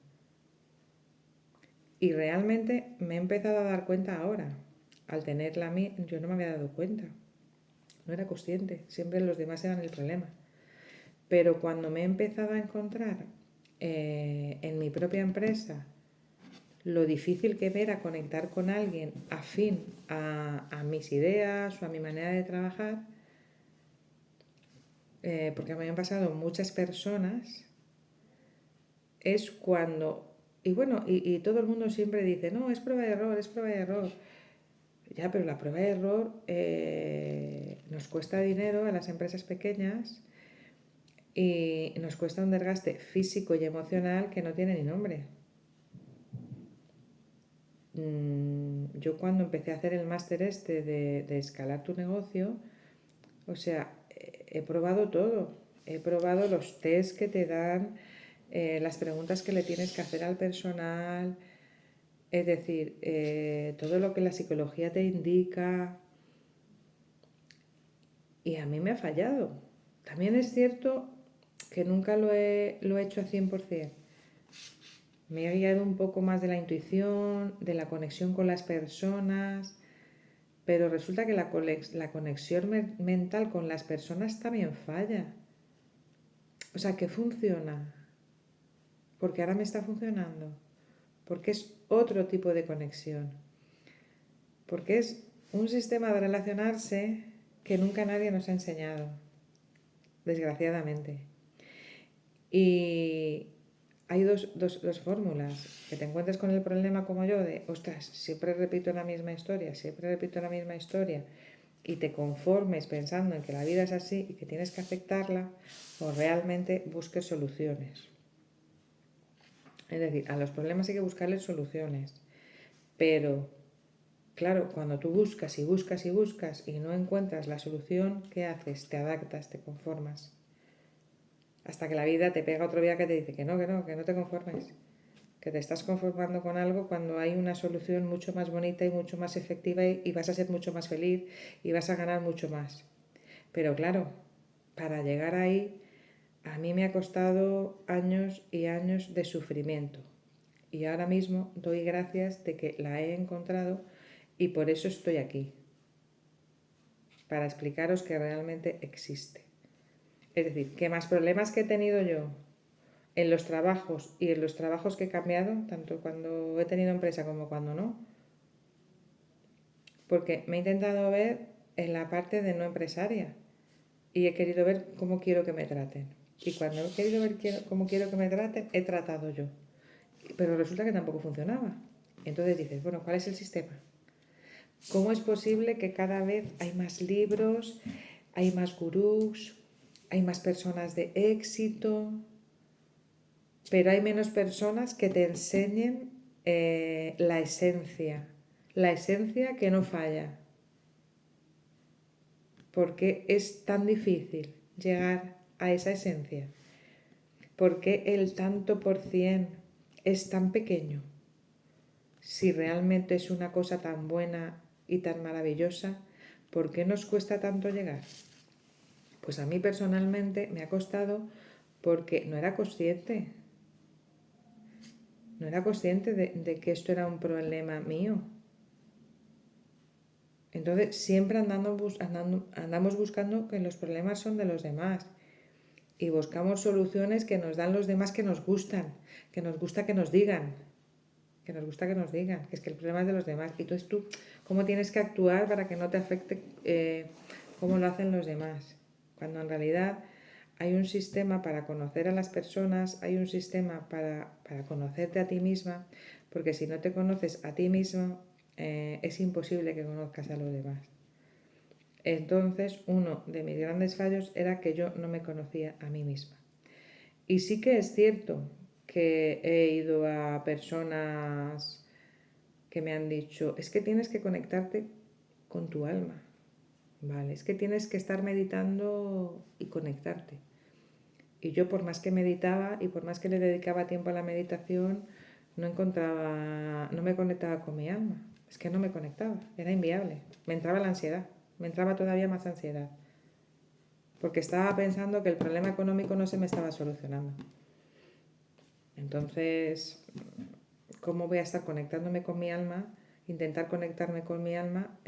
A: Y realmente me he empezado a dar cuenta ahora. Al tenerla a mí, yo no me había dado cuenta. No era consciente. Siempre los demás eran el problema. Pero cuando me he empezado a encontrar en mi propia empresa lo difícil que me era conectar con alguien afín a mis ideas o a mi manera de trabajar, porque me han pasado muchas personas, es cuando... Y bueno, y todo el mundo siempre dice, no, es prueba de error, es prueba de error. Ya, pero la prueba de error nos cuesta dinero a las empresas pequeñas y nos cuesta un desgaste físico y emocional que no tiene ni nombre. Yo cuando empecé a hacer el máster este de escalar tu negocio, o sea, he probado todo. He probado los tests que te dan, las preguntas que le tienes que hacer al personal, es decir, todo lo que la psicología te indica. Y a mí me ha fallado. También es cierto que nunca lo he hecho a 100%. Me he guiado un poco más de la intuición, de la conexión con las personas, pero resulta que la conexión mental con las personas también falla. O sea, que funciona, porque ahora me está funcionando, porque es otro tipo de conexión, porque es un sistema de relacionarse que nunca nadie nos ha enseñado, desgraciadamente. Y hay dos fórmulas, que te encuentres con el problema como yo de, ostras, siempre repito la misma historia, siempre repito la misma historia, y te conformes pensando en que la vida es así y que tienes que aceptarla, o realmente busques soluciones. Es decir, a los problemas hay que buscarles soluciones, pero claro, cuando tú buscas y buscas y buscas y no encuentras la solución, ¿qué haces? Te adaptas, te conformas. Hasta que la vida te pega otro día que te dice que no te conformes. Que te estás conformando con algo cuando hay una solución mucho más bonita y mucho más efectiva y vas a ser mucho más feliz y vas a ganar mucho más. Pero claro, para llegar ahí a mí me ha costado años y años de sufrimiento. Y ahora mismo doy gracias de que la he encontrado y por eso estoy aquí. Para explicaros que realmente existe. Es decir, que más problemas que he tenido yo en los trabajos y en los trabajos que he cambiado, tanto cuando he tenido empresa como cuando no, porque me he intentado ver en la parte de no empresaria y he querido ver cómo quiero que me traten. Y cuando he querido ver cómo quiero que me traten, he tratado yo. Pero resulta que tampoco funcionaba. Entonces dices, bueno, ¿cuál es el sistema? ¿Cómo es posible que cada vez hay más libros, hay más gurús, hay más personas de éxito, pero hay menos personas que te enseñen la esencia que no falla? ¿Por qué es tan difícil llegar a esa esencia? ¿Por qué el tanto por cien es tan pequeño? Si realmente es una cosa tan buena y tan maravillosa, ¿por qué nos cuesta tanto llegar? Pues a mí personalmente me ha costado porque no era consciente. No era consciente de que esto era un problema mío. Entonces siempre andamos buscando que los problemas son de los demás y buscamos soluciones que nos dan los demás que nos gustan, que nos gusta que nos digan, que es que el problema es de los demás. Y entonces tú, ¿cómo tienes que actuar para que no te afecte cómo lo hacen los demás? Cuando en realidad hay un sistema para conocer a las personas, hay un sistema para conocerte a ti misma, porque si no te conoces a ti mismo, es imposible que conozcas a los demás. Entonces, uno de mis grandes fallos era que yo no me conocía a mí misma. Y sí que es cierto que he ido a personas que me han dicho, es que tienes que conectarte con tu alma, ¿vale? Es que tienes que estar meditando y conectarte. Y yo por más que meditaba y por más que le dedicaba tiempo a la meditación, no encontraba, no me conectaba con mi alma. Es que no me conectaba, era inviable. Me entraba la ansiedad, me entraba todavía más ansiedad, porque estaba pensando que el problema económico no se me estaba solucionando. Entonces, ¿cómo voy a estar conectándome con mi alma, intentar conectarme con mi alma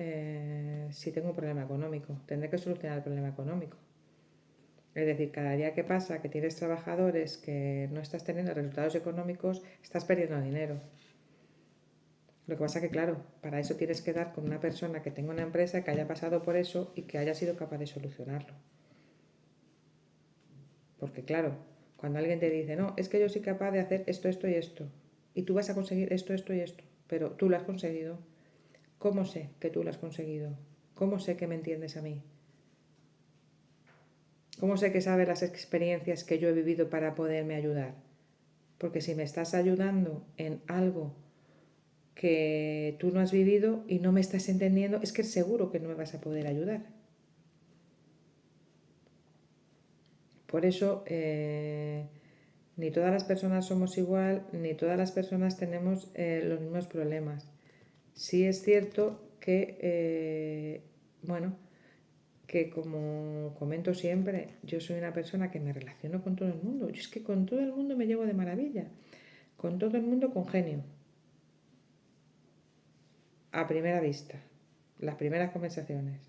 A: si tengo un problema económico? Tendré que solucionar el problema económico. Es decir, cada día que pasa que tienes trabajadores que no estás teniendo resultados económicos, estás perdiendo dinero. Lo que pasa que, claro, para eso tienes que dar con una persona que tenga una empresa que haya pasado por eso y que haya sido capaz de solucionarlo. Porque, claro, cuando alguien te dice, no, es que yo soy capaz de hacer esto, esto y esto, y tú vas a conseguir esto, esto y esto, pero tú lo has conseguido, ¿cómo sé que tú lo has conseguido? ¿Cómo sé que me entiendes a mí? ¿Cómo sé que sabes las experiencias que yo he vivido para poderme ayudar? Porque si me estás ayudando en algo que tú no has vivido y no me estás entendiendo, es que seguro que no me vas a poder ayudar. Por eso, ni todas las personas somos igual, ni todas las personas tenemos los mismos problemas. Sí es cierto que, bueno, que como comento siempre, yo soy una persona que me relaciono con todo el mundo. Yo es que con todo el mundo me llevo de maravilla. Con todo el mundo congenio. A primera vista. Las primeras conversaciones.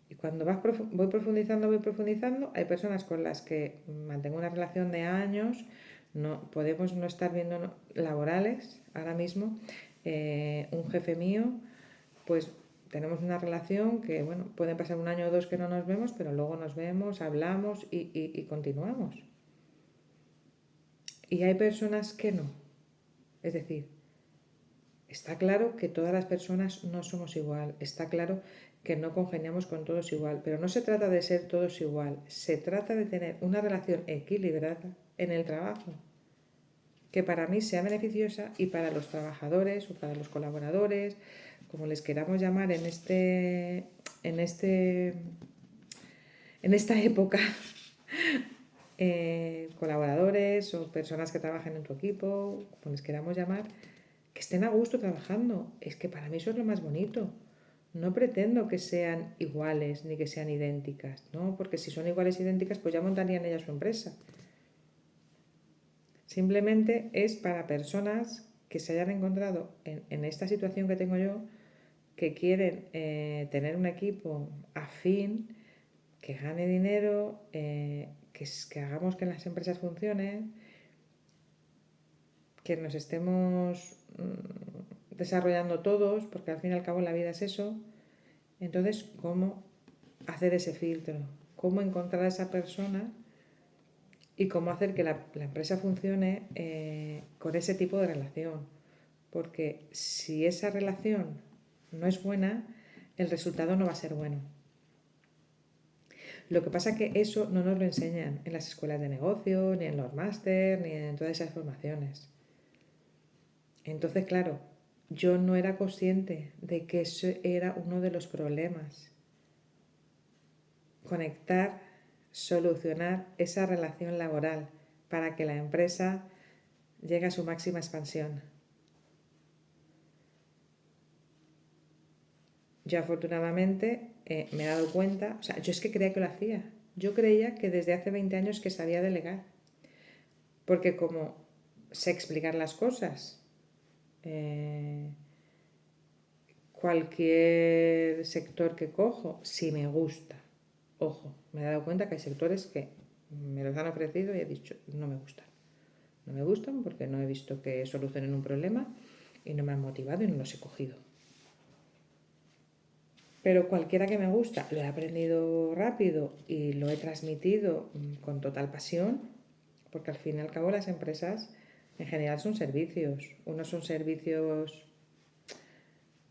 A: Y cuando voy profundizando, hay personas con las que mantengo una relación de años, no, podemos no estar viendo laborales ahora mismo. Un jefe mío, pues tenemos una relación que, bueno, pueden pasar un año o dos que no nos vemos, pero luego nos vemos, hablamos y continuamos. Y hay personas que no. Es decir, está claro que todas las personas no somos igual, está claro que no congeniamos con todos igual, pero no se trata de ser todos igual, se trata de tener una relación equilibrada en el trabajo, que para mí sea beneficiosa y para los trabajadores o para los colaboradores, como les queramos llamar en este, en esta época, colaboradores o personas que trabajen en tu equipo, como les queramos llamar, que estén a gusto trabajando. Es que para mí eso es lo más bonito. No pretendo que sean iguales ni que sean idénticas, ¿no? Porque si son iguales e idénticas, pues ya montarían ellas su empresa. Simplemente es para personas que se hayan encontrado en esta situación que tengo yo, que quieren tener un equipo afín, que gane dinero, que hagamos que las empresas funcionen, que nos estemos desarrollando todos, porque al fin y al cabo la vida es eso. Entonces, ¿cómo hacer ese filtro? ¿Cómo encontrar a esa persona y cómo hacer que la empresa funcione con ese tipo de relación? Porque si esa relación no es buena, el resultado no va a ser bueno. Lo que pasa es que eso no nos lo enseñan en las escuelas de negocio, ni en los máster, ni en todas esas formaciones. Entonces, claro, yo no era consciente de que eso era uno de los problemas. Conectar, solucionar esa relación laboral para que la empresa llegue a su máxima expansión. Yo afortunadamente me he dado cuenta, o sea, yo es que creía que lo hacía. Yo creía que desde hace 20 años que sabía delegar. Porque como sé explicar las cosas, cualquier sector que cojo, si me gusta. Ojo, me he dado cuenta que hay sectores que me los han ofrecido y he dicho, no me gustan. No me gustan porque no he visto que solucionen un problema y no me han motivado y no los he cogido. Pero cualquiera que me gusta, lo he aprendido rápido y lo he transmitido con total pasión, porque al fin y al cabo las empresas en general son servicios. Unos son servicios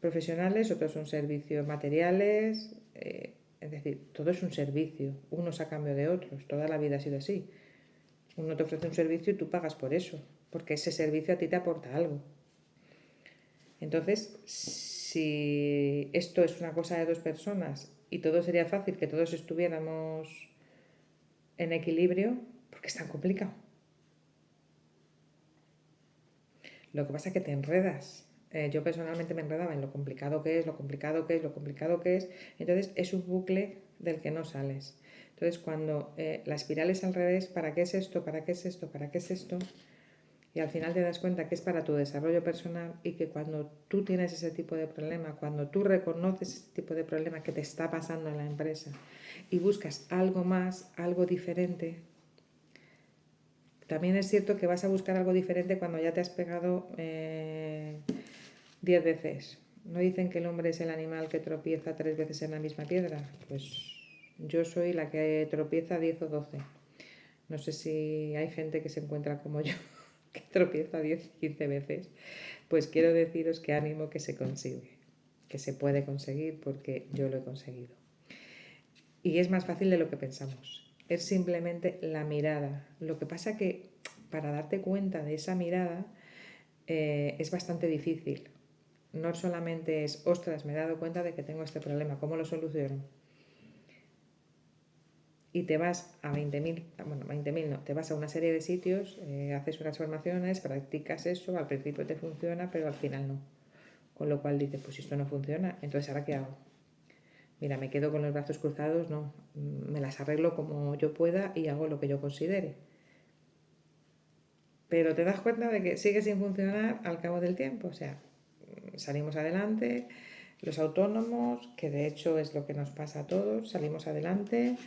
A: profesionales, otros son servicios materiales, es decir, todo es un servicio, unos a cambio de otros, toda la vida ha sido así. Uno te ofrece un servicio y tú pagas por eso, porque ese servicio a ti te aporta algo. Entonces, si esto es una cosa de dos personas y todo sería fácil que todos estuviéramos en equilibrio, ¿por qué es tan complicado? Lo que pasa es que te enredas. Yo personalmente me enredaba en lo complicado que es, lo complicado que es, lo complicado que es. Entonces es un bucle del que no sales. Entonces cuando la espiral es al revés, ¿para qué es esto? ¿Para qué es esto? ¿Para qué es esto? Y al final te das cuenta que es para tu desarrollo personal y que cuando tú tienes ese tipo de problema, cuando tú reconoces ese tipo de problema que te está pasando en la empresa y buscas algo más, algo diferente, también es cierto que vas a buscar algo diferente cuando ya te has pegado 10 veces. ¿No dicen que el hombre es el animal que tropieza 3 veces en la misma piedra? Pues yo soy la que tropieza 10 o 12. No sé si hay gente que se encuentra como yo, que tropieza 10, 15 veces. Pues quiero deciros que ánimo, que se consigue, que se puede conseguir porque yo lo he conseguido. Y es más fácil de lo que pensamos. Es simplemente la mirada. Lo que pasa que para darte cuenta de esa mirada es bastante difícil. No solamente es, ostras, me he dado cuenta de que tengo este problema, ¿cómo lo soluciono? Y te vas a 20.000, bueno, 20.000 no, te vas a una serie de sitios, haces unas formaciones, practicas eso, al principio te funciona, pero al final no. Con lo cual dices, pues si esto no funciona, entonces ¿ahora qué hago? Mira, me quedo con los brazos cruzados, no, me las arreglo como yo pueda y hago lo que yo considere. Pero te das cuenta de que sigue sin funcionar al cabo del tiempo, o sea, salimos adelante, los autónomos, que de hecho es lo que nos pasa a todos, salimos adelante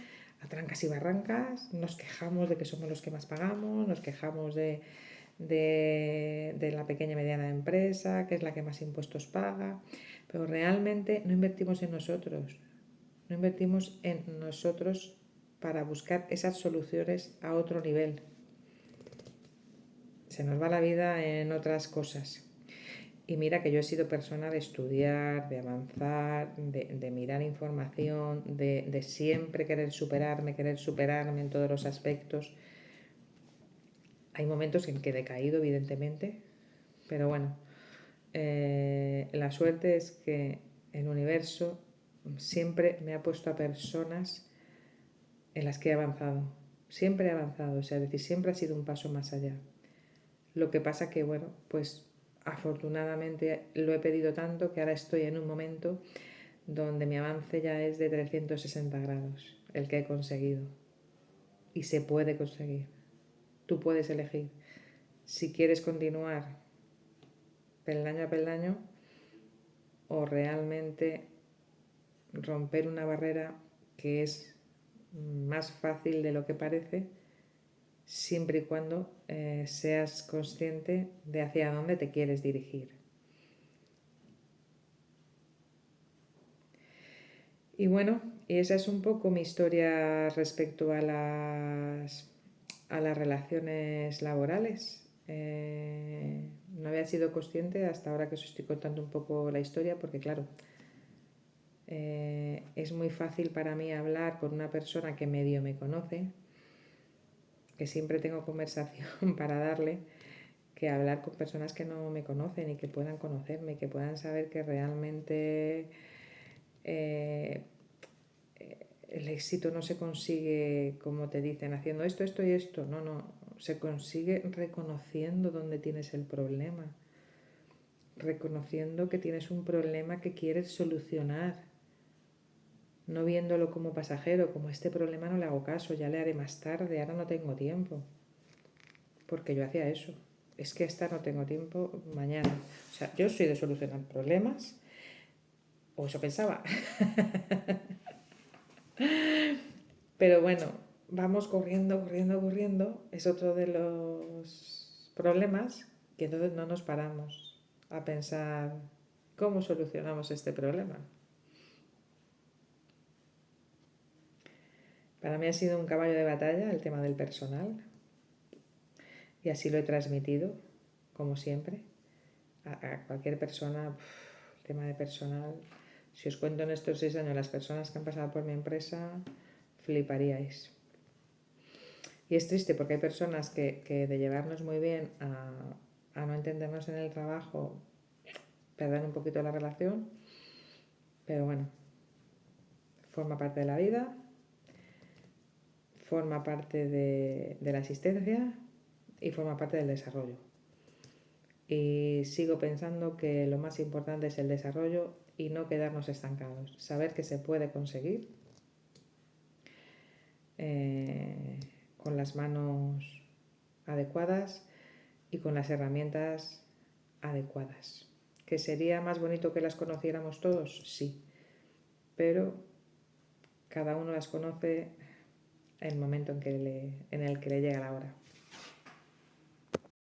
A: a trancas y barrancas, nos quejamos de que somos los que más pagamos, nos quejamos de la pequeña y mediana empresa, que es la que más impuestos paga, pero realmente no invertimos en nosotros, no invertimos en nosotros para buscar esas soluciones a otro nivel. Se nos va la vida en otras cosas. Y mira que yo he sido persona de estudiar, de avanzar, de mirar información, de siempre querer superarme en todos los aspectos. Hay momentos en que he decaído, evidentemente, pero bueno, la suerte es que el universo siempre me ha puesto a personas en las que he avanzado. Siempre he avanzado, o sea, es decir, siempre ha sido un paso más allá. Lo que pasa que, bueno, pues afortunadamente lo he pedido tanto que ahora estoy en un momento donde mi avance ya es de 360 grados, el que he conseguido. Y se puede conseguir. Tú puedes elegir si quieres continuar peldaño a peldaño o realmente romper una barrera que es más fácil de lo que parece, siempre y cuando seas consciente de hacia dónde te quieres dirigir. Y bueno, y esa es un poco mi historia respecto a las relaciones laborales. No había sido consciente hasta ahora que os estoy contando un poco la historia, porque claro, es muy fácil para mí hablar con una persona que medio me conoce, que siempre tengo conversación para darle, que hablar con personas que no me conocen y que puedan conocerme, que puedan saber que realmente eh, el éxito no se consigue, como te dicen, haciendo esto, esto y esto. No, no, se consigue reconociendo dónde tienes el problema, reconociendo que tienes un problema que quieres solucionar, no viéndolo como pasajero, como este problema no le hago caso, ya le haré más tarde, ahora no tengo tiempo, porque yo hacía eso. Es que esta no tengo tiempo, mañana. O sea, yo soy de solucionar problemas, o eso pensaba. Pero bueno, vamos corriendo, corriendo, corriendo. Es otro de los problemas que entonces no nos paramos a pensar cómo solucionamos este problema. Para mí ha sido un caballo de batalla el tema del personal y así lo he transmitido, como siempre, a cualquier persona. El tema de personal, si os cuento en estos 6 años las personas que han pasado por mi empresa, fliparíais. Y es triste porque hay personas que de llevarnos muy bien a no entendernos en el trabajo perder un poquito la relación, pero bueno, forma parte de la vida, forma parte de la existencia y forma parte del desarrollo. y sigo pensando que lo más importante es el desarrollo y no quedarnos estancados. Saber que se puede conseguir con las manos adecuadas y con las herramientas adecuadas. ¿Que sería más bonito que las conociéramos todos? Sí, pero cada uno las conoce en el momento en el que le llega la hora.